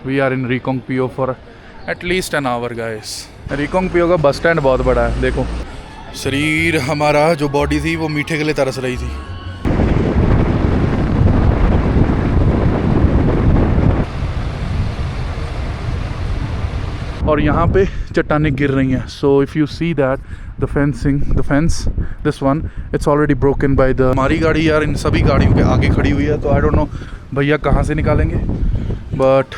We are in Reckong Peo for at least an hour guys. Reckong पियो का bus stand बहुत बड़ा है, देखो। शरीर हमारा जो बॉडी थी वो मीठे के लिए तरस रही थी। और यहाँ पे चट्टानें गिर रही हैं। So if you see that the fence this one it's already broken by the. हमारी गाड़ी यार इन सभी गाड़ियों के आगे खड़ी हुई है, तो आई डोंट नो भैया कहाँ से निकालेंगे, बट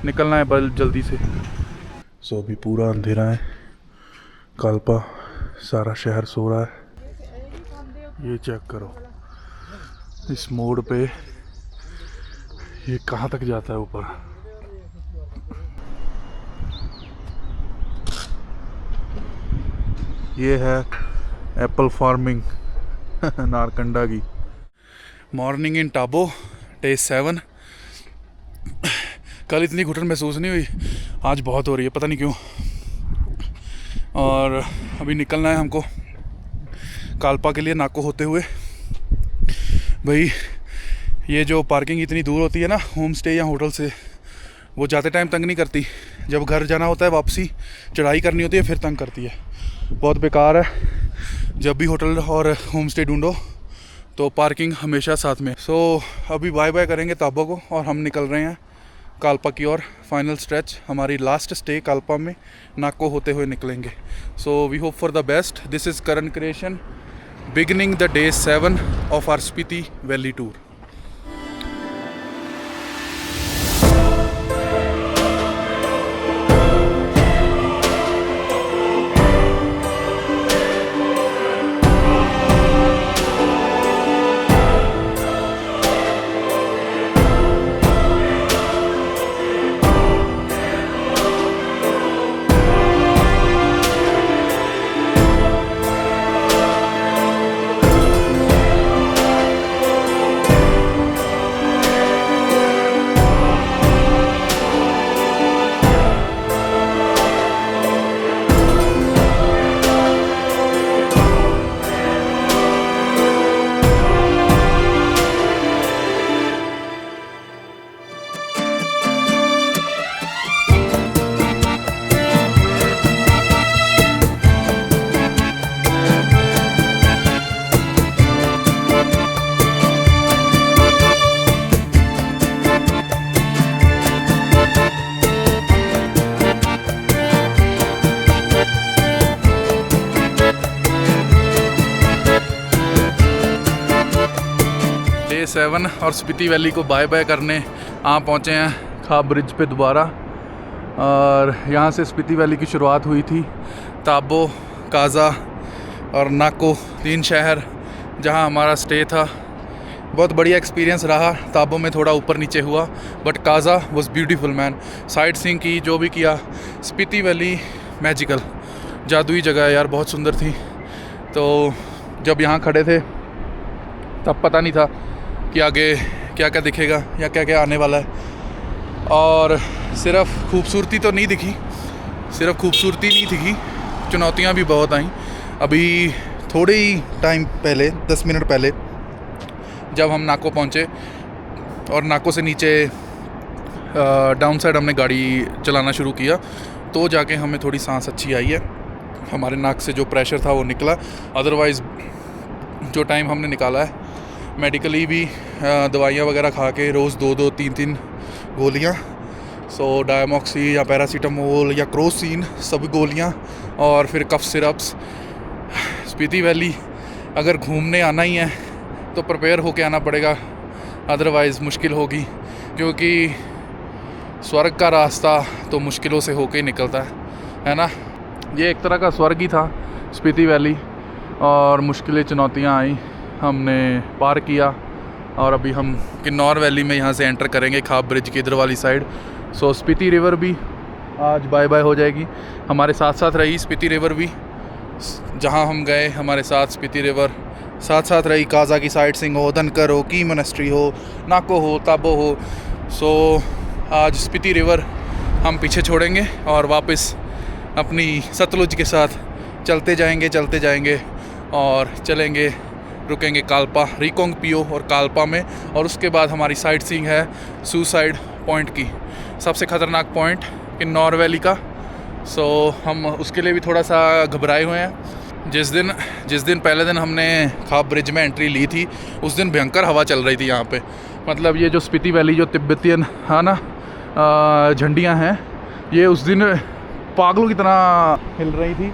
निकलना है बल जल्दी से। सो अभी पूरा अंधेरा है, कालपा सारा शहर सो रहा है। ये चेक करो इस मोड़ पे ये कहाँ तक जाता है ऊपर। ये है एप्पल फार्मिंग नारकंडा की। मॉर्निंग इन टाबो डे 7। कल इतनी घुटन महसूस नहीं हुई, आज बहुत हो रही है, पता नहीं क्यों। और अभी निकलना है हमको कालपा के लिए, नाको होते हुए। भाई ये जो पार्किंग इतनी दूर होती है ना होम स्टे या होटल से, वो जाते टाइम तंग नहीं करती, जब घर जाना होता है वापसी चढ़ाई करनी होती है फिर तंग करती है। बहुत बेकार है। जब भी होटल और होम स्टे ढूंढो तो पार्किंग हमेशा साथ में। सो अभी बाय बाय करेंगे ताबो को और हम निकल रहे हैं कालपा की ओर। फाइनल स्ट्रेच, हमारी लास्ट स्टे कालपा में नाको होते हुए निकलेंगे। So we hope for the best. This is Karan creation beginning the day 7 of our Spiti valley tour. Day 7 और स्पीति वैली को बाय बाय करने पहुँचे हैं खाब ब्रिज पे दोबारा। और यहाँ से स्पीति वैली की शुरुआत हुई थी। ताबो, काज़ा और नाको 3 शहर जहाँ हमारा स्टे था। बहुत बढ़िया एक्सपीरियंस रहा। ताबो में थोड़ा ऊपर नीचे हुआ, but Kaza was beautiful man. Sight seeing की, जो भी किया। स्पीति वैली मैजिकल, जादुई जगह है यार, बहुत सुंदर थी। तो जब यहाँ खड़े थे तब पता नहीं था कि आगे क्या क्या दिखेगा या क्या क्या आने वाला है। और सिर्फ खूबसूरती तो नहीं दिखी, सिर्फ खूबसूरती नहीं दिखी, चुनौतियाँ भी बहुत आईं। अभी थोड़े ही टाइम पहले, 10 मिनट पहले, जब हम नाको पहुँचे और नाको से नीचे डाउन साइड हमने गाड़ी चलाना शुरू किया, तो जाके हमें थोड़ी सांस अच्छी आई है। हमारे नाक से जो प्रेशर था वो निकला। अदरवाइज़ जो टाइम हमने निकाला है मेडिकली भी, दवाइयाँ वगैरह खा के रोज़ 2-2, 3-3 गोलियाँ, सो डायमॉक्सी या पैरासीटामोल या क्रोसिन, सब गोलियाँ, और फिर कफ सिरप्स। स्पीति वैली अगर घूमने आना ही है तो प्रिपेयर होके आना पड़ेगा, अदरवाइज़ मुश्किल होगी, क्योंकि स्वर्ग का रास्ता तो मुश्किलों से होके ही निकलता है ना। ये एक तरह का स्वर्ग ही था स्पीति वैली, और मुश्किलें चुनौतियाँ आई, हमने पार किया। और अभी हम किन्नौर वैली में यहाँ से एंटर करेंगे खाब ब्रिज की इधर वाली साइड। सो स्पीति रिवर भी आज बाय बाय हो जाएगी। हमारे साथ साथ रही स्पीति रिवर भी, जहाँ हम गए हमारे साथ स्पीति रिवर साथ साथ रही। काज़ा की साइट सीइंग हो, धनकर हो, की मोनेस्ट्री हो, नाको हो, ताबो हो। सो आज स्पीति रिवर हम पीछे छोड़ेंगे और वापस अपनी सतलुज के साथ चलते जाएंगे और चलेंगे, रुकेंगे कालपा, रिकोंग पियो और कालपा में। और उसके बाद हमारी साइट सीइंग है सुसाइड पॉइंट की, सबसे ख़तरनाक पॉइंट किन्नौर वैली का। सो हम उसके लिए भी थोड़ा सा घबराए हुए हैं। जिस दिन पहले दिन हमने खाब ब्रिज में एंट्री ली थी, उस दिन भयंकर हवा चल रही थी यहाँ पे। मतलब ये जो स्पीति वैली, जो तिब्बतियन है ना झंडियाँ हैं, ये उस दिन पागलों की तरह हिल रही थी।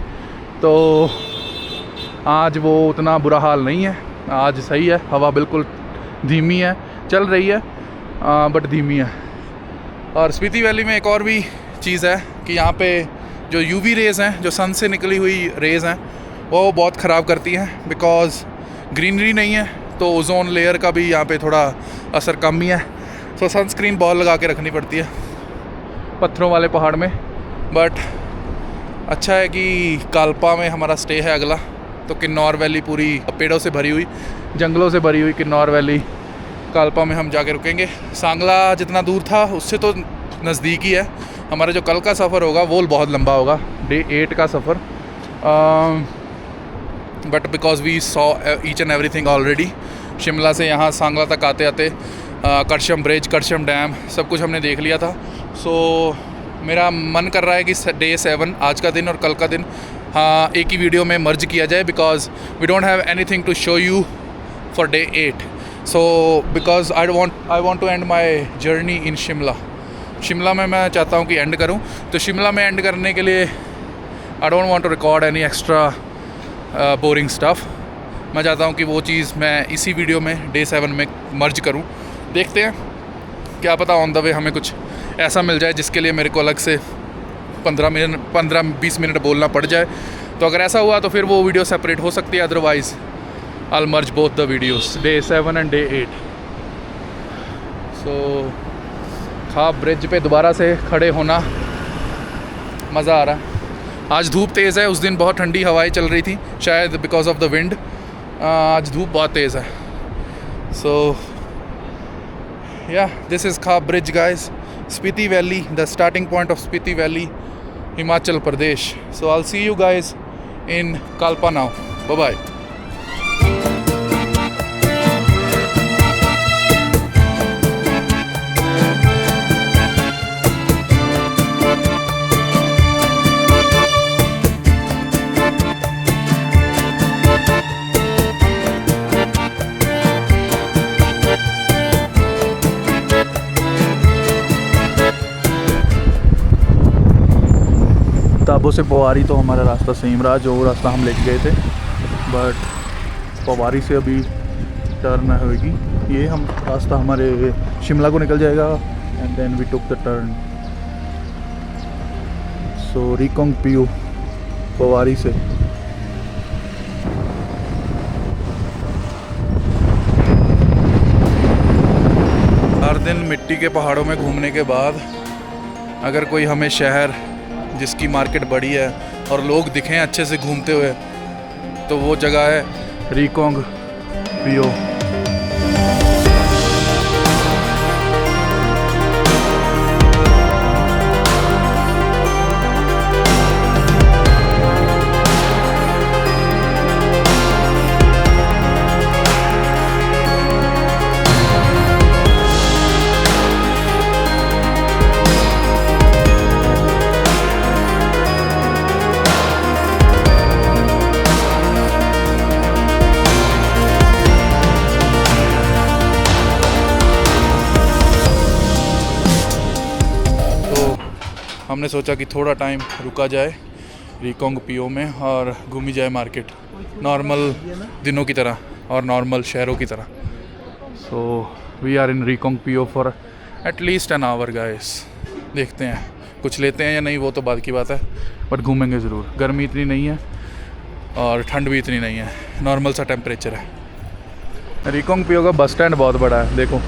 तो आज वो उतना बुरा हाल नहीं है, आज सही है, हवा बिल्कुल धीमी है, चल रही है बट धीमी है। और स्पीति वैली में एक और भी चीज़ है कि यहाँ पे जो यूवी रेज़ हैं, जो सन से निकली हुई रेज़ हैं, वो बहुत ख़राब करती हैं। बिकॉज़ ग्रीनरी नहीं है तो ओजोन लेयर का भी यहाँ पे थोड़ा असर कम ही है। सो सनस्क्रीन बॉल लगा के रखनी पड़ती है पत्थरों वाले पहाड़ में। बट अच्छा है कि कालपा में हमारा स्टे है अगला, तो किन्नौर वैली पूरी पेड़ों से भरी हुई, जंगलों से भरी हुई किन्नौर वैली, कालपा में हम जाके रुकेंगे। सांगला जितना दूर था उससे तो नज़दीक ही है। हमारा जो कल का सफ़र होगा वो बहुत लंबा होगा, डे 8 का सफ़र। But because we saw each and everything already, Shimla से यहाँ सांगला तक आते आते करशम ब्रिज, करशम डैम, सब कुछ हमने देख लिया था। सो मेरा मन कर रहा है कि डे 7 आज का दिन और कल का दिन हाँ एक ही वीडियो में मर्ज किया जाए, because we don't have anything to show you for day 8। So because I want to end my journey in Shimla में मैं चाहता हूँ कि एंड करूँ। तो शिमला में एंड करने के लिए I don't want to record any extra boring stuff. मैं चाहता हूँ कि वो चीज़ मैं इसी वीडियो में डे 7 में मर्ज करूँ। देखते हैं, क्या पता ऑन द वे हमें कुछ ऐसा मिल जाए जिसके लिए मेरे को अलग से 15-20 मिनट बोलना पड़ जाए। तो अगर ऐसा हुआ तो फिर वो वीडियो सेपरेट हो सकती है, otherwise I will merge both the videos, day 7 and day 8। सो खाब ब्रिज पे दोबारा से खड़े होना मज़ा आ रहा है। आज धूप तेज़ है, उस दिन बहुत ठंडी हवाएं चल रही थी, शायद बिकॉज ऑफ द विंड। आज धूप बहुत तेज़ है। So yeah this is Khab bridge guys, Spiti valley, the starting point of Spiti valley, Himachal Pradesh. So I will see you guys in Kalpa now. Bye bye. Tabo से पोवारी तो हमारा रास्ता सेम रहा, जो रास्ता हम लेके गए थे, बट पोवारी से अभी टर्न होगी। ये हम रास्ता हमारे शिमला को निकल जाएगा and then we took the turn. So Reckong Peo Powari से। हर दिन मिट्टी के पहाड़ों में घूमने के बाद अगर कोई हमें शहर जिसकी मार्केट बड़ी है और लोग दिखें अच्छे से घूमते हुए, तो वो जगह है रिकोंग पियो। हमने सोचा कि थोड़ा टाइम रुका जाए रिकोंग पियो में और घूमी जाए मार्केट नॉर्मल दिनों की तरह और नॉर्मल शहरों की तरह। So we are in Reckong Peo for at least an hour guys. देखते हैं कुछ लेते हैं या नहीं, वो तो बाद की बात है, बट घूमेंगे ज़रूर। गर्मी इतनी नहीं है और ठंड भी इतनी नहीं है, नॉर्मल सा टेम्परेचर है। रिकोंग पियो का बस स्टैंड बहुत बड़ा है, देखो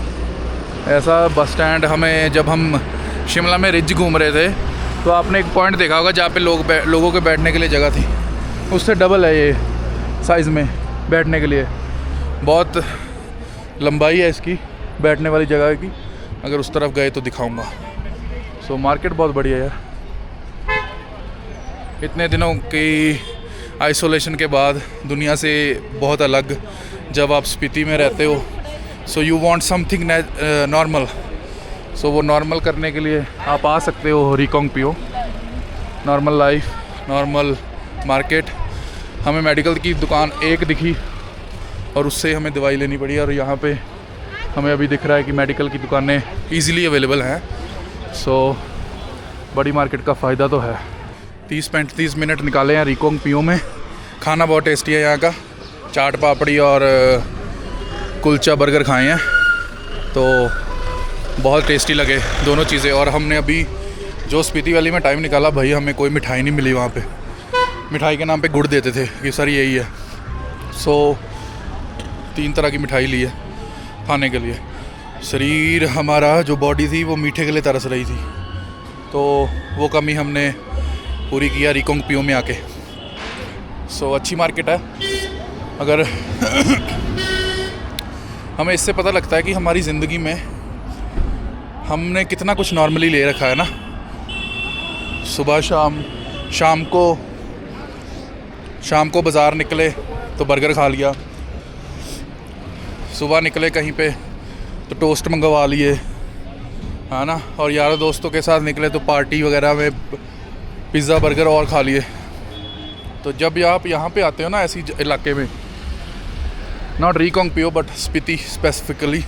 ऐसा बस स्टैंड। हमें जब हम शिमला में रिज घूम रहे थे तो आपने एक पॉइंट देखा होगा जहाँ पे लोगों के बैठने के लिए जगह थी, उससे डबल है ये साइज़ में बैठने के लिए। बहुत लंबाई है इसकी बैठने वाली जगह की, अगर उस तरफ गए तो दिखाऊंगा। सो मार्केट बहुत बढ़िया है यार। इतने दिनों की आइसोलेशन के बाद दुनिया से बहुत अलग जब आप स्पीति में रहते हो, so you want something normal. So वो नॉर्मल करने के लिए आप आ सकते हो रिकोंग पियो। Normal life, normal market. हमें मेडिकल की दुकान एक दिखी और उससे हमें दवाई लेनी पड़ी, और यहाँ पे हमें अभी दिख रहा है कि मेडिकल की दुकानें ईज़िली अवेलेबल हैं। सो बड़ी मार्केट का फ़ायदा तो है। 30-35 मिनट निकाले हैं रिकोंग पियो में। खाना बहुत टेस्टी है यहाँ का। चाट पापड़ी और कुलचा बर्गर खाए हैं तो बहुत टेस्टी लगे दोनों चीज़ें। और हमने अभी जो स्पीति वैली में टाइम निकाला, भाई हमें कोई मिठाई नहीं मिली वहाँ पे। मिठाई के नाम पे गुड़ देते थे कि सर यही है। सो 3 तरह की मिठाई ली है खाने के लिए। शरीर हमारा जो बॉडी थी वो मीठे के लिए तरस रही थी, तो वो कमी हमने पूरी किया रिकोंग पियो में आके। सो अच्छी मार्केट है। अगर हमें इससे पता लगता है कि हमारी ज़िंदगी में हमने कितना कुछ नॉर्मली ले रखा है ना। सुबह शाम को बाज़ार निकले तो बर्गर खा लिया, सुबह निकले कहीं पे तो टोस्ट मंगवा लिए, है ना, और यारों दोस्तों के साथ निकले तो पार्टी वगैरह में पिज़्ज़ा बर्गर और खा लिए। तो जब आप यहाँ पे आते हो ना ऐसी इलाके में, नॉट रिकोंग पियो but Spiti specifically,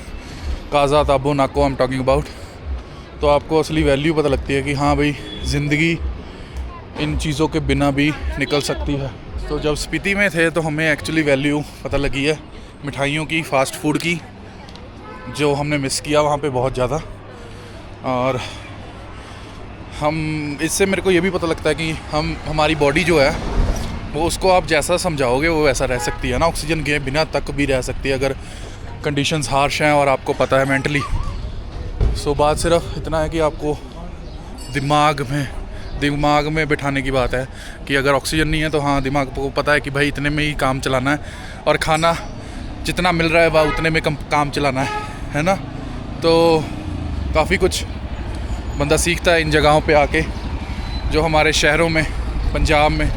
Kaza, Tabo, Nako I am talking about, तो आपको असली वैल्यू पता लगती है कि हाँ भाई ज़िंदगी इन चीज़ों के बिना भी निकल सकती है। तो जब स्पीति में थे तो हमें एक्चुअली वैल्यू पता लगी है मिठाइयों की, फ़ास्ट फूड की, जो हमने मिस किया वहाँ पे बहुत ज़्यादा। और हम इससे मेरे को ये भी पता लगता है कि हमारी बॉडी जो है वो, उसको आप जैसा समझाओगे वो वैसा रह सकती है ना। ऑक्सीजन के बिना तक भी रह सकती है अगर कंडीशंस हार्श हैं और आपको पता है मेंटली। सो बात सिर्फ इतना है कि आपको दिमाग में बिठाने की बात है कि अगर ऑक्सीजन नहीं है तो हाँ, दिमाग को पता है कि भाई इतने में ही काम चलाना है, और खाना जितना मिल रहा है वह उतने में काम चलाना है ना। तो काफ़ी कुछ बंदा सीखता है इन जगहों पे आके, जो हमारे शहरों में, पंजाब में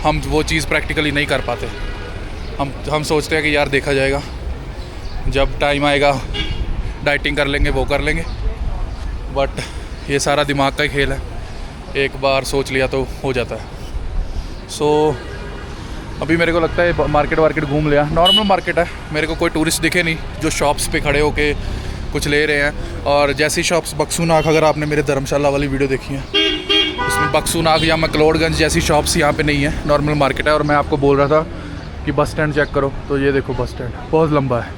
हम वो चीज़ प्रैक्टिकली नहीं कर पाते। हम सोचते हैं कि यार देखा जाएगा, जब टाइम आएगा डाइटिंग कर लेंगे, वो कर लेंगे, बट ये सारा दिमाग का ही खेल है। एक बार सोच लिया तो हो जाता है। सो अभी मेरे को लगता है मार्केट घूम लिया। नॉर्मल मार्केट है, मेरे को कोई टूरिस्ट दिखे नहीं जो शॉप्स पे खड़े होके कुछ ले रहे हैं। और जैसी शॉप्स बक्सूनाग, अगर आपने मेरे धर्मशाला वाली वीडियो देखी है, उसमें बक्सूनाग या मैक्लोडगंज जैसी शॉप्स यहाँ पे नहीं है, नॉर्मल मार्केट है। और मैं आपको बोल रहा था कि बस स्टैंड चेक करो, तो ये देखो बस स्टैंड बहुत लंबा है,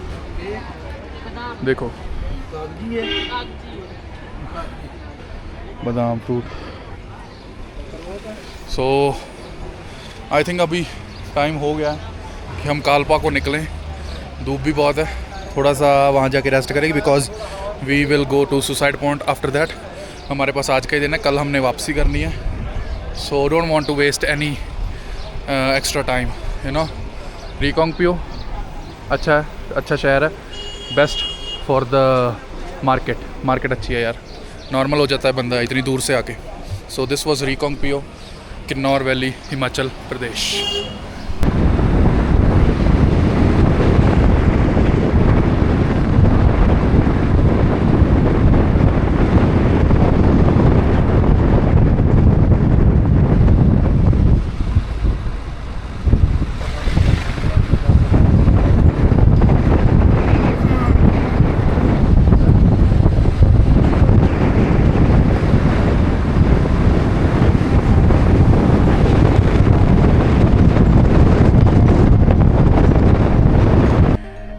देखो बादाम फ्रूट। सो आई थिंक अभी टाइम हो गया है कि हम कालपा को निकलें। धूप भी बहुत है, थोड़ा सा वहाँ जाके रेस्ट करेंगे, because we will go to suicide point after that. हमारे पास आज का ही दिन है, कल हमने वापसी करनी है। So don't want to waste any extra time, you know. Reckong Peo अच्छा है, अच्छा शहर है, बेस्ट फॉर द मार्केट अच्छी है यार, नॉर्मल हो जाता है बंदा इतनी दूर से आके। सो दिस वाज रिकोंग पियो, किन्नौर वैली, हिमाचल प्रदेश।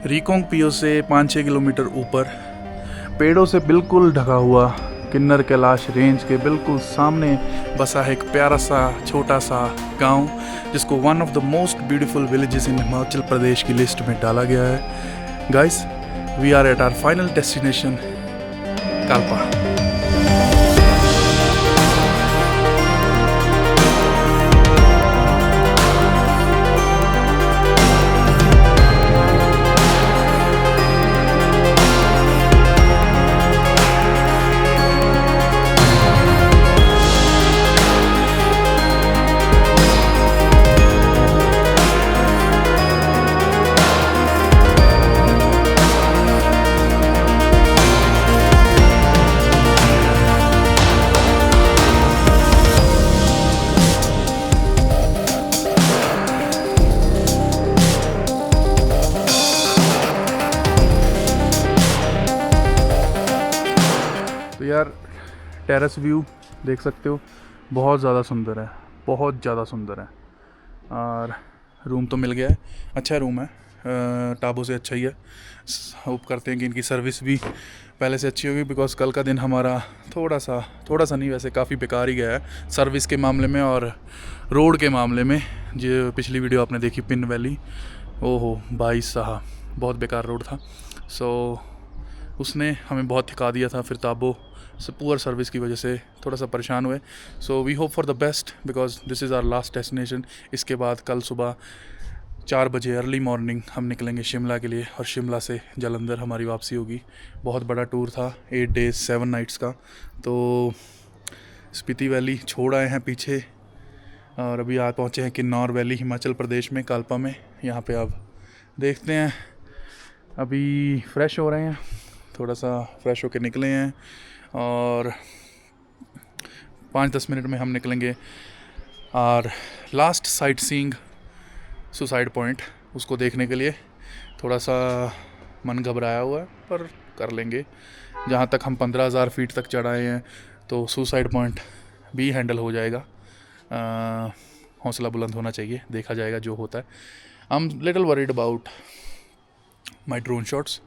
रिकोंग पियो से 5-6 किलोमीटर ऊपर पेड़ों से बिल्कुल ढका हुआ किन्नर कैलाश रेंज के बिल्कुल सामने बसा है एक प्यारा सा छोटा सा गांव, जिसको one of the most beautiful villages in Himachal Pradesh की लिस्ट में डाला गया है। Guys, we are at our final destination, Kalpa. तो यार टेरेस व्यू देख सकते हो, बहुत ज़्यादा सुंदर है, बहुत ज़्यादा सुंदर है। और रूम तो मिल गया है, अच्छा रूम है, टाबो से अच्छा ही है। होप करते हैं कि इनकी सर्विस भी पहले से अच्छी होगी, बिकॉज़ कल का दिन हमारा थोड़ा सा नहीं, वैसे काफ़ी बेकार ही गया है सर्विस के मामले में और रोड के मामले में। जो पिछली वीडियो आपने देखी पिन वैली, ओहो भाई साहब बहुत बेकार रोड था। सो उसने हमें बहुत थका दिया था, फिर ताबो से पुअर सर्विस की वजह से थोड़ा सा परेशान हुए। So we hope for the best, because this is our last destination. इसके बाद कल सुबह 4 बजे अर्ली मॉर्निंग हम निकलेंगे शिमला के लिए, और शिमला से जालंधर हमारी वापसी होगी। बहुत बड़ा टूर था, 8 डेज़ 7 नाइट्स का। तो स्पीति वैली छोड़ आए हैं पीछे, और अभी आ पहुँचे हैं किन्नौर वैली हिमाचल प्रदेश में, कालपा में। यहाँ पे अब देखते हैं, अभी फ्रेश हो रहे हैं, थोड़ा सा फ्रेश होके निकले हैं, और 5-10 मिनट में हम निकलेंगे। और last sight seeing suicide point, उसको देखने के लिए थोड़ा सा मन घबराया हुआ है, पर कर लेंगे। जहाँ तक हम 15,000 फीट तक चढ़ाए हैं, तो सुसाइड पॉइंट भी हैंडल हो जाएगा। हौसला बुलंद होना चाहिए, देखा जाएगा जो होता है। I am little worried about my drone shots.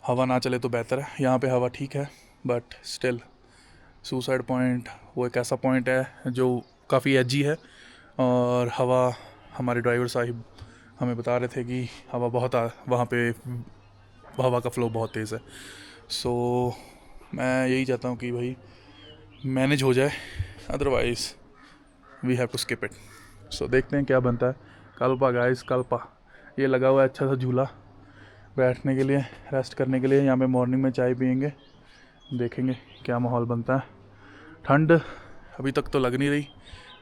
हवा ना चले तो बेहतर है, यहाँ पे हवा ठीक है, बट स्टिल सुसाइड पॉइंट वो एक ऐसा पॉइंट है जो काफ़ी एजी है, और हवा, हमारे ड्राइवर साहिब हमें बता रहे थे कि हवा बहुत वहाँ पे हवा का फ़्लो बहुत तेज़ है। सो मैं यही चाहता हूँ कि भाई मैनेज हो जाए, otherwise we have to skip it. So देखते हैं क्या बनता है। कल्पा गाइस, कल्पा ये लगा हुआ है अच्छा सा झूला बैठने के लिए, रेस्ट करने के लिए। यहाँ पे मॉर्निंग में चाय पियेंगे, देखेंगे क्या माहौल बनता है। ठंड अभी तक तो लग नहीं रही,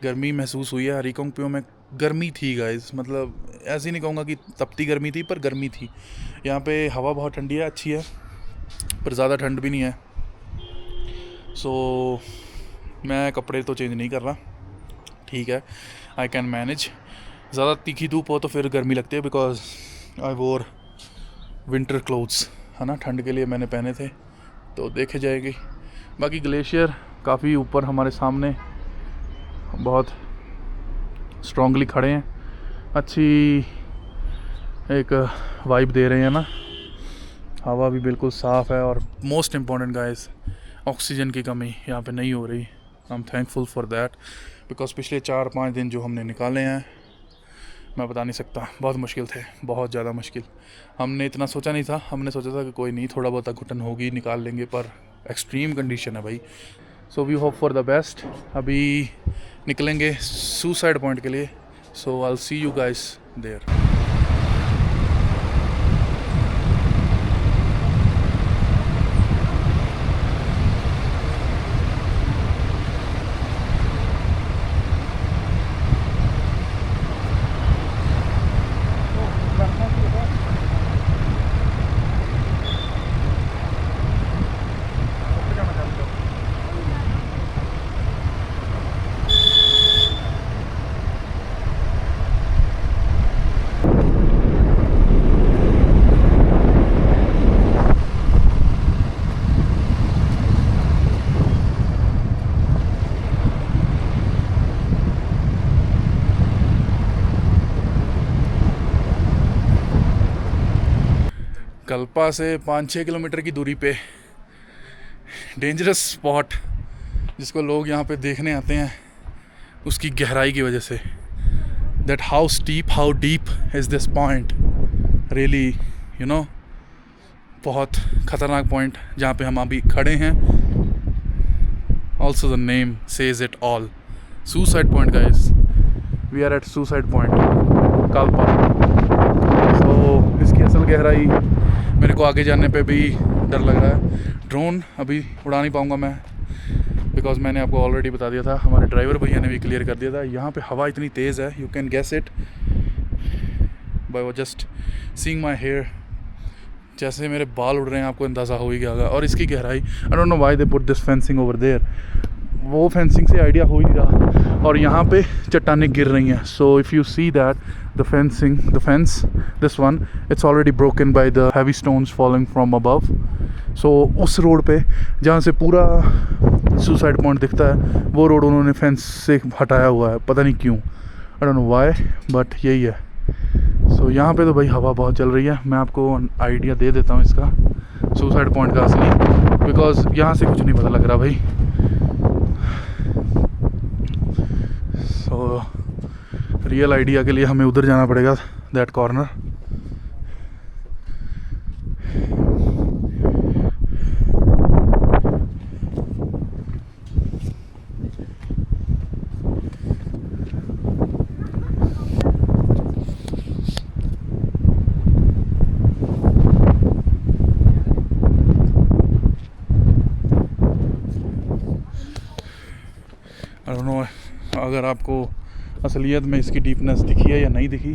गर्मी महसूस हुई है। हरीकोंगपियो में गर्मी थी गाइस, मतलब ऐसे नहीं कहूँगा कि तपती गर्मी थी, पर गर्मी थी। यहाँ पे हवा बहुत ठंडी है, अच्छी है, पर ज़्यादा ठंड भी नहीं है। सो मैं कपड़े तो चेंज नहीं कर रहा, ठीक है, आई कैन मैनेज। ज़्यादा तीखी धूप हो तो फिर गर्मी लगती है, बिकॉज आई वोर विंटर क्लोथ्स, है ना, ठंड के लिए मैंने पहने थे, तो देखे जाएगी। बाकी ग्लेशियर काफ़ी ऊपर हमारे सामने बहुत स्ट्रॉन्गली खड़े हैं, अच्छी एक वाइब दे रहे हैं ना, हवा भी बिल्कुल साफ़ है, और मोस्ट इम्पॉर्टेंट गाइस, ऑक्सीजन की कमी यहाँ पे नहीं हो रही। I am thankful for that, because पिछले 4-5 दिन जो हमने निकाले हैं, मैं बता नहीं सकता, बहुत मुश्किल थे, बहुत ज़्यादा मुश्किल। हमने इतना सोचा नहीं था, हमने सोचा था कि कोई नहीं, थोड़ा बहुत घुटन होगी, निकाल लेंगे, पर एक्सट्रीम कंडीशन है भाई। So we hope for the best. अभी निकलेंगे सुसाइड पॉइंट के लिए, so I will see you guys there. Kalpa से 5-6 किलोमीटर की दूरी पे डेंजरस स्पॉट, जिसको लोग यहाँ पे देखने आते हैं उसकी गहराई की वजह से। That how steep, how deep is this point, really you know, बहुत ख़तरनाक पॉइंट जहाँ पे हम अभी खड़े हैं। Also the name says it all, suicide point guys, we are at suicide point Kalpa. तो इसकी असल गहराई मेरे को आगे जाने पे भी डर लग रहा है। ड्रोन अभी उड़ा नहीं पाऊँगा मैं, बिकॉज मैंने आपको ऑलरेडी बता दिया था, हमारे ड्राइवर भैया ने भी क्लियर कर दिया था, यहाँ पे हवा इतनी तेज़ है, you can guess it by just seeing my hair. जैसे मेरे बाल उड़ रहे हैं, आपको अंदाज़ा हो ही गया होगा। और इसकी गहराई, I don't know why they put this fencing over there, वो फेंसिंग से आइडिया हो ही नहीं रहा, और यहाँ पे चट्टानें गिर रही हैं. So if you see that the fence this one it's already broken by the heavy stones falling from above. So उस रोड पे जहाँ से पूरा सुसाइड पॉइंट दिखता है, वो रोड उन्होंने फेंस से हटाया हुआ है, पता नहीं क्यों, आई डोंट नो व्हाई, बट यही है. सो यहाँ पे तो भाई हवा बहुत चल रही है. मैं आपको आइडिया दे देता हूँ इसका सुसाइड पॉइंट का असली, बिकॉज यहाँ से कुछ नहीं पता लग रहा भाई. सो रियल आइडिया के लिए हमें उधर जाना पड़ेगा, that corner. I don't no अगर आपको असलियत में इसकी डीपनेस दिखी है या नहीं दिखी.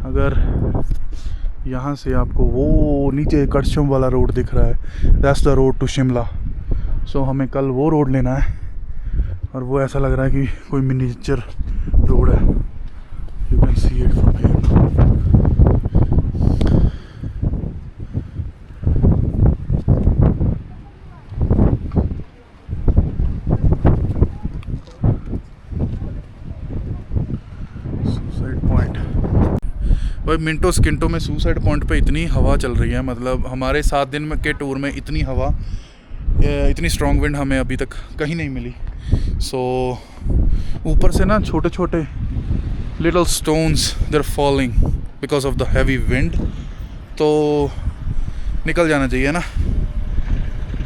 अगर यहाँ से आपको वो नीचे कड़छम वाला रोड दिख रहा है, that's the road to Shimla. So हमें कल वो रोड लेना है, और वो ऐसा लग रहा है कि कोई मिनीचर रोड है. You can see it from here. भाई मिनटों स्किंटों में सुसाइड पॉइंट पे इतनी हवा चल रही है, मतलब हमारे 7 दिन में के टूर में इतनी हवा, इतनी स्ट्रॉन्ग विंड हमें अभी तक कहीं नहीं मिली. सो ऊपर से ना छोटे छोटे little stones they are falling because of the heavy wind. तो निकल जाना चाहिए ना,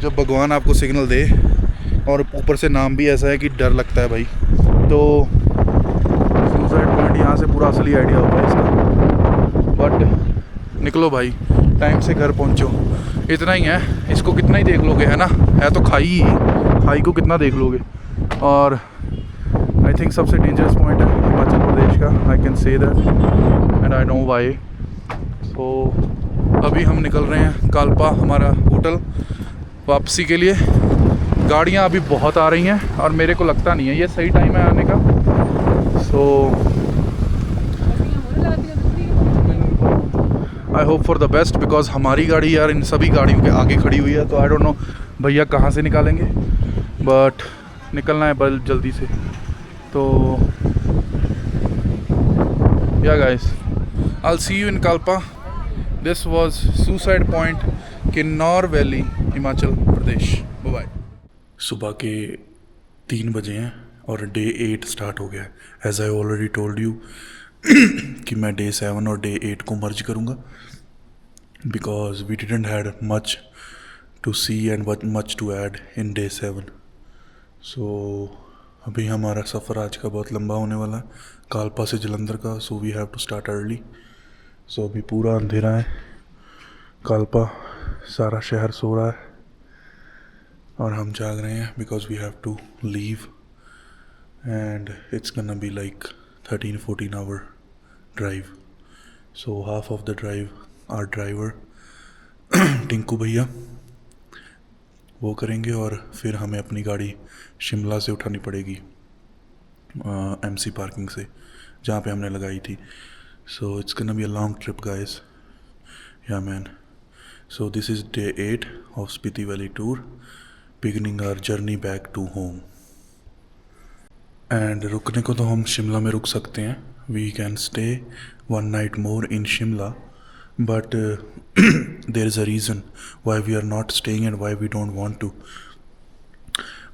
जब भगवान आपको सिग्नल दे, और ऊपर से नाम भी ऐसा है कि डर लगता है भाई. तो सुसाइड पॉइंट यहाँ से पूरा असली आइडिया होता है इसका. बट निकलो भाई, टाइम से घर पहुँचो. इतना ही है, इसको कितना ही देख लोगे, है ना, है तो खाई ही, खाई को कितना देख लोगे. और आई थिंक सबसे डेंजरस पॉइंट है हिमाचल प्रदेश का, I can say that and I know why. तो अभी हम निकल रहे हैं कालपा, हमारा होटल, वापसी के लिए. गाड़ियाँ अभी बहुत आ रही हैं, और मेरे को लगता नहीं है ये सही टाइम है आने का. So I hope for the best, because हमारी गाड़ी यार इन सभी गाड़ियों के आगे खड़ी हुई है. तो आई डोंट नो भैया कहाँ से निकालेंगे, बट निकलना है बल जल्दी से. तो yeah guys, I will see you in Kalpa. This was suicide point, Kinnaur valley, Himachal Pradesh. Bye bye. सुबह के 3 बजे हैं और डे 8 स्टार्ट हो गया है. As I already told you कि मैं डे 7 और डे 8 को मर्ज करूँगा, because we didn't had much to see and much to add in day 7. So अभी हमारा सफ़र आज का बहुत लंबा होने वाला है, कालपा से जलंधर का. So we have to start early. So अभी पूरा अंधेरा है कालपा, सारा शहर सो रहा है, और हम जाग रहे हैं because we have to leave. And it's gonna be like 13-14 hour drive. So half of the drive our driver Tinku भैया वो करेंगे, और फिर हमें अपनी गाड़ी शिमला से उठानी पड़ेगी, MC पार्किंग से, जहाँ पे हमने लगाई थी. So it's gonna be a long trip guys. Yeah man. So this is day 8 of Spiti valley tour, beginning our journey back to home. And रुकने को तो हम शिमला में रुक सकते हैं, we can stay 1 night more in Shimla, but there is a reason why we are not staying and why we don't want to,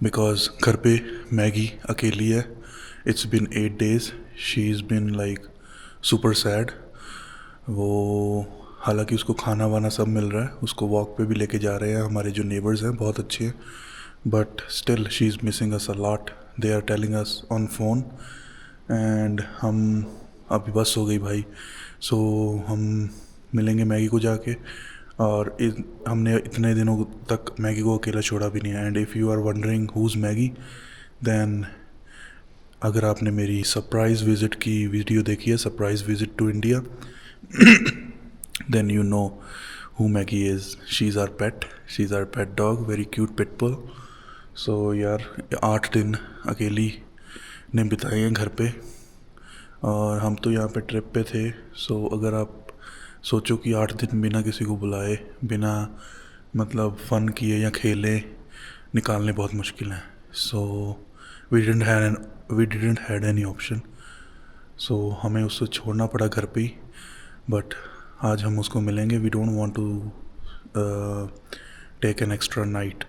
because घर पे मैगी अकेली है. It's been 8 days, she's been like super sad. वो हालांकि उसको खाना वाना सब मिल रहा है, उसको वॉक पे भी लेके जा रहे हैं, हमारे जो नेबर्स हैं बहुत अच्छे हैं, but still she is missing us a lot. They are telling us on phone. And हम अभी बस हो गई भाई. सो हम मिलेंगे मैगी को जाके, और हमने इतने दिनों तक मैगी को अकेला छोड़ा भी नहीं है. And if you are wondering who's Maggie, then अगर आपने मेरी सरप्राइज़ विज़िट की वीडियो देखी है, surprise visit to India, then you know who Maggie is. She's our pet. She's our pet dog, very cute pit bull. सो यार 8 दिन अकेली ने बिताए हैं घर पे, और हम तो यहाँ पे ट्रिप पे थे। सो अगर आप सोचो कि 8 दिन बिना किसी को बुलाए, बिना मतलब फ़न किए या खेले निकालने बहुत मुश्किल है। So we didn't had any option. So हमें उसको छोड़ना पड़ा घर पे ही, बट आज हम उसको मिलेंगे। We don't want to take an extra night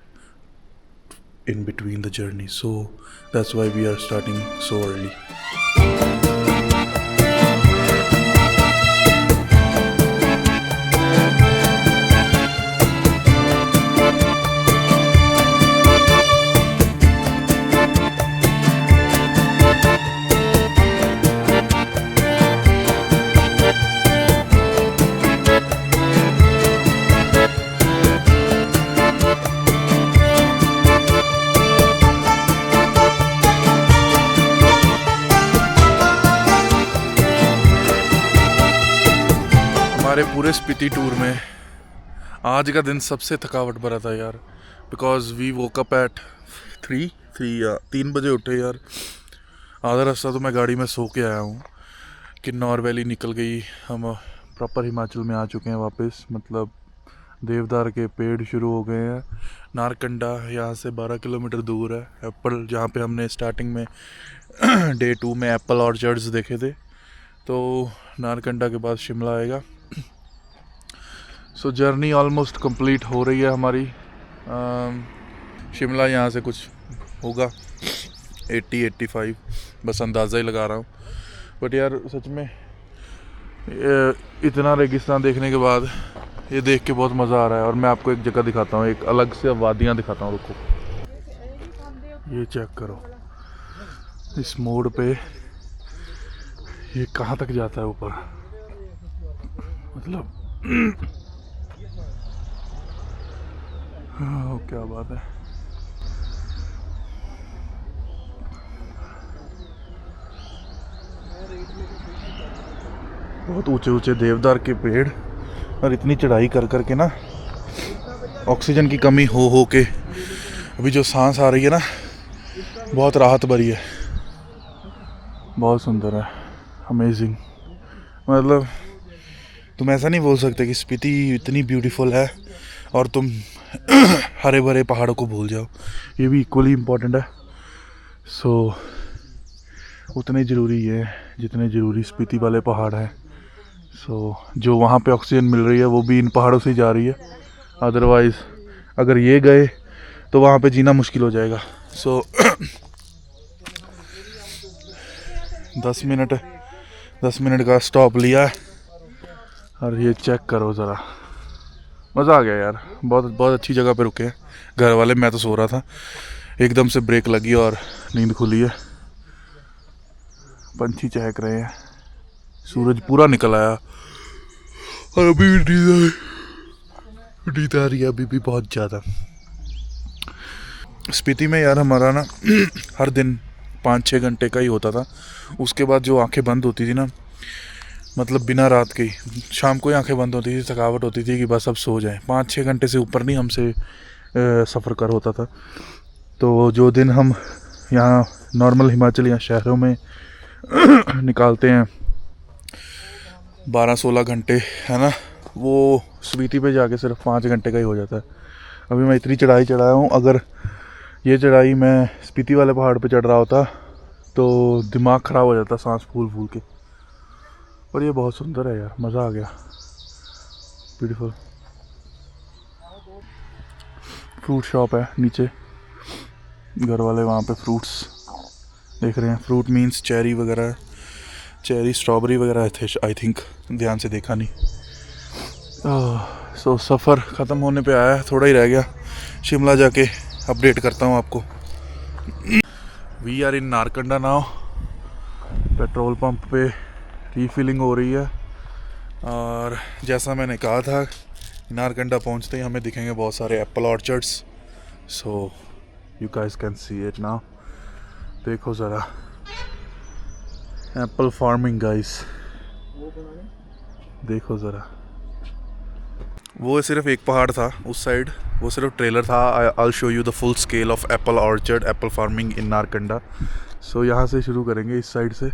in between the journey, so that's why we are starting so early. हमारे पूरे स्पीति टूर में आज का दिन सबसे थकावट भरा था यार, because we woke up at 3 बजे उठे यार। आधा रास्ता तो मैं गाड़ी में सो के आया हूँ। किन्नौर वैली निकल गई, हम प्रॉपर हिमाचल में आ चुके हैं वापस। मतलब देवदार के पेड़ शुरू हो गए हैं। नारकंडा यहाँ से 12 किलोमीटर दूर है। एप्पल, जहाँ पे हमने स्टार्टिंग में डे 2 में एप्पल ऑर्चर्ड्स देखे थे, तो नारकंडा के बाद शिमला आएगा। सो जर्नी ऑलमोस्ट कंप्लीट हो रही है हमारी। शिमला यहाँ से कुछ होगा 80-85, बस अंदाज़ा ही लगा रहा हूँ। बट यार सच में इतना रेगिस्तान देखने के बाद ये देख के बहुत मज़ा आ रहा है। और मैं आपको एक जगह दिखाता हूँ, एक अलग से वादियाँ दिखाता हूँ। रुको, ये चेक करो, इस मोड़ पे ये कहाँ तक जाता है ऊपर, मतलब क्या बात है। बहुत ऊंचे ऊंचे देवदार के पेड़, और इतनी चढ़ाई कर कर के ना ऑक्सीजन की कमी हो के अभी जो सांस आ रही है ना, बहुत राहत भरी है। बहुत सुंदर है, अमेजिंग। मतलब तुम ऐसा नहीं बोल सकते कि स्पीति इतनी ब्यूटीफुल है और तुम हरे भरे पहाड़ों को भूल जाओ। ये भी इक्वली इम्पोर्टेंट है। सो उतने ज़रूरी है जितने ज़रूरी स्पीति वाले पहाड़ हैं। सो जो वहाँ पे ऑक्सीजन मिल रही है वो भी इन पहाड़ों से जा रही है। अदरवाइज़ अगर ये गए तो वहाँ पे जीना मुश्किल हो जाएगा। सो 10 मिनट का स्टॉप लिया, और ये चेक करो ज़रा, मज़ा आ गया यार। बहुत बहुत अच्छी जगह पे रुके हैं। घर वाले, मैं तो सो रहा था, एकदम से ब्रेक लगी और नींद खुली है। पंछी चहक रहे हैं, सूरज पूरा निकल आया, और अभी भी नींद आ रही है, अभी भी बहुत ज़्यादा। स्पीति में यार हमारा ना हर दिन 5-6 घंटे का ही होता था। उसके बाद जो आंखें बंद होती थी ना, मतलब बिना रात के ही, शाम को ही आंखें बंद होती थी, थकावट होती थी कि बस अब सो जाएं। 5-6 घंटे से ऊपर नहीं हमसे सफ़र कर होता था। तो जो दिन हम यहाँ नॉर्मल हिमाचल या शहरों में निकालते हैं 12-16 घंटे, है ना, वो स्पीति पे जाके सिर्फ 5 घंटे का ही हो जाता है। अभी मैं इतनी चढ़ाई चढ़ाया हूँ, अगर ये चढ़ाई मैं स्पीति वाले पहाड़ पे चढ़ रहा होता तो दिमाग ख़राब हो जाता सांस फूल फूल के। और ये बहुत सुंदर है यार, मज़ा आ गया, ब्यूटीफुल। फ्रूट शॉप है नीचे, घर वाले वहाँ पे फ्रूट्स देख रहे हैं। फ्रूट मीन्स चेरी वगैरह, चेरी स्ट्रॉबेरी वगैरह थे आई थिंक, ध्यान से देखा नहीं। सो सफ़र ख़त्म होने पे आया, थोड़ा ही रह गया। शिमला जाके अपडेट करता हूँ आपको। We are in Narkanda now. Petrol pump पे रीफिलिंग हो रही है, और जैसा मैंने कहा था, नारकंडा पहुँचते ही हमें दिखेंगे बहुत सारे Apple orchards. So you guys can see it now. देखो ज़रा, एप्पल फार्मिंग गाइस, देखो ज़रा। वो सिर्फ एक पहाड़ था उस साइड, वो सिर्फ ट्रेलर था। I show you the full scale of apple orchard, apple farming in Narkanda. So यहाँ से शुरू करेंगे, इस साइड से।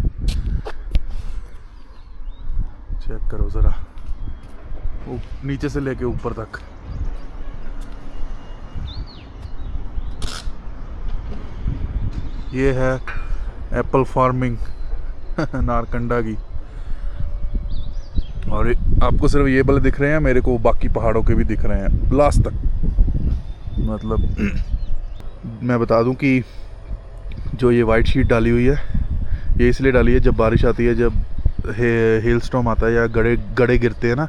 चेक करो ज़रा, नीचे से लेके ऊपर तक। ये है एप्पल फार्मिंग नारकंडा की। और आपको सिर्फ ये वाले दिख रहे हैं, मेरे को बाकी पहाड़ों के भी दिख रहे हैं लास्ट तक। मतलब मैं बता दूं कि जो ये वाइट शीट डाली हुई है, ये इसलिए डाली है, जब बारिश आती है, जब हेल स्टॉर्म आता है या गड़े गिरते हैं ना,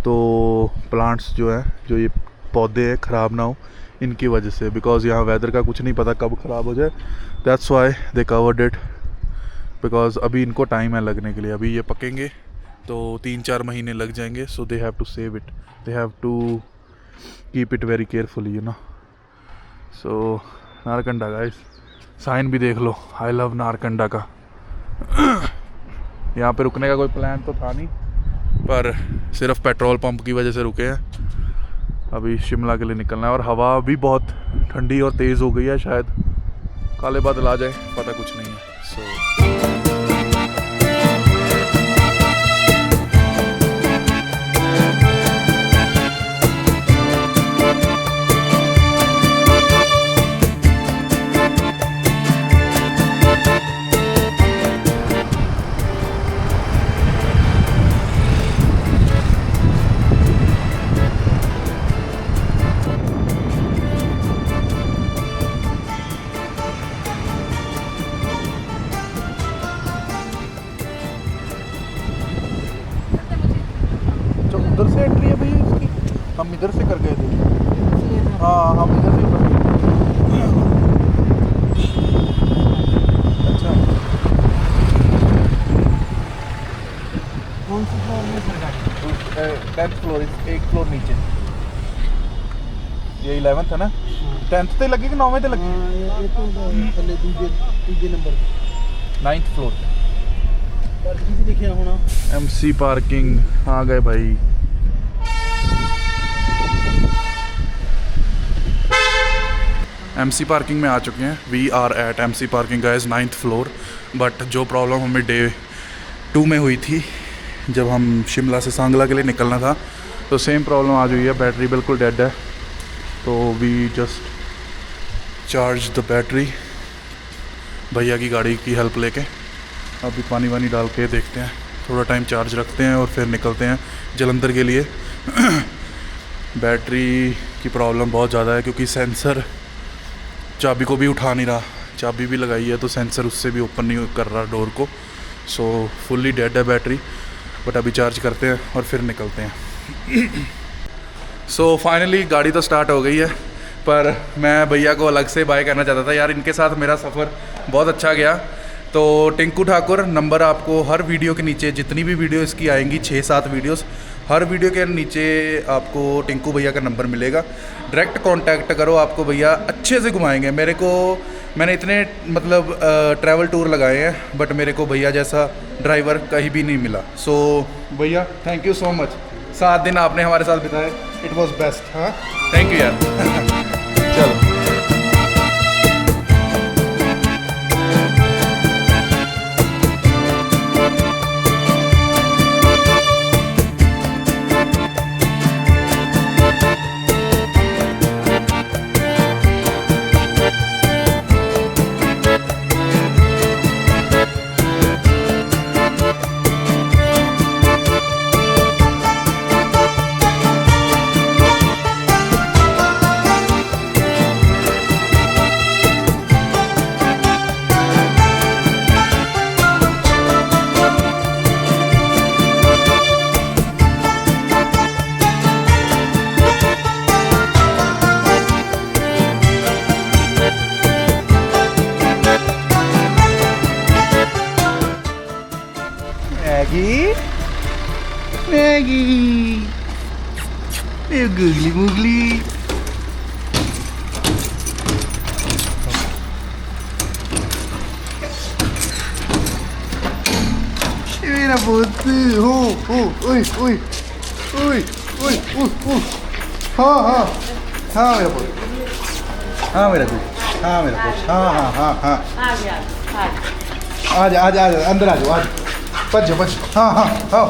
तो प्लांट्स जो है, जो ये पौधे हैं, ख़राब ना हो इनकी वजह से। बिकॉज़ यहाँ वेदर का कुछ नहीं पता कब ख़राब हो जाए। That's why they covered it, because अभी इनको टाइम है लगने के लिए। अभी ये पकेंगे तो 3-4 महीने लग जाएंगे। So they have to save it, they have to keep it very carefully, you know. So Narkanda guys, sign भी देख लो, आई लव नारकंडा का। यहाँ पे रुकने का कोई प्लान तो था नहीं, पर सिर्फ पेट्रोल पंप की वजह से रुके हैं। अभी शिमला के लिए निकलना है, और हवा भी बहुत ठंडी और तेज़ हो गई है। शायद काले बादल आ जाए, पता कुछ नहीं है। उधर से एंट्री है भैया इसकी, हम इधर से कर गए थे। हाँ, हम इधर से कर गए। अच्छा, कौन सी फ्लोर में सर गाड़ी? 10th फ्लोर, एक फ्लोर नीचे। ये 11th है ना? 10th ते लगी कि 9वें ते लगी? ये तो थले दूजे नंबर 9th फ्लोर पार्किंग लिखा होना। MC पार्किंग आ गए भाई। MC पार्किंग में आ चुके हैं। We are at MC parking guys, 9th floor. But जो प्रॉब्लम हमें डे 2 में हुई थी, जब हम शिमला से सांगला के लिए निकलना था, तो सेम प्रॉब्लम आज हुई है। बैटरी बिल्कुल डेड है, तो we just charge the battery भैया की गाड़ी की हेल्प लेके। अभी पानी वानी डाल के देखते हैं, थोड़ा टाइम चार्ज रखते हैं और फिर निकलते हैं जलंधर के लिए। बैटरी की प्रॉब्लम बहुत ज़्यादा है, क्योंकि सेंसर चाबी को भी उठा नहीं रहा। चाबी भी लगाई है तो सेंसर उससे भी ओपन नहीं कर रहा डोर को। सो फुल्ली डेड है बैटरी। बट अभी चार्ज करते हैं और फिर निकलते हैं। सो फाइनली गाड़ी तो स्टार्ट हो गई है, पर मैं भैया को अलग से बाय करना चाहता था यार। इनके साथ मेरा सफ़र बहुत अच्छा गया। तो टिंकू ठाकुर, नंबर आपको हर वीडियो के नीचे, जितनी भी वीडियो इसकी आएंगी 6-7 वीडियोस, हर वीडियो के नीचे आपको टिंकू भैया का नंबर मिलेगा। डायरेक्ट कांटेक्ट करो, आपको भैया अच्छे से घुमाएंगे। मैंने इतने मतलब ट्रैवल टूर लगाए हैं, बट मेरे को भैया जैसा ड्राइवर कहीं भी नहीं मिला। सो भैया थैंक यू सो मच, 7 दिन आपने हमारे साथ बिताए, इट वॉज बेस्ट। हाँ, थैंक यू यार। चलो Maggie, you googly moogly. मेरा पुत्त, oi. हाँ हाँ हाँ मेरा पुत्र, हाँ मेरा पुत्र, हाँ मेरा पुत्र, हाँ हाँ हाँ हाँ आ गया आ जा आ जा आ जा अंदर आ जाओ, आ जाओ, बच जाओ, हाँ हाँ हाँ,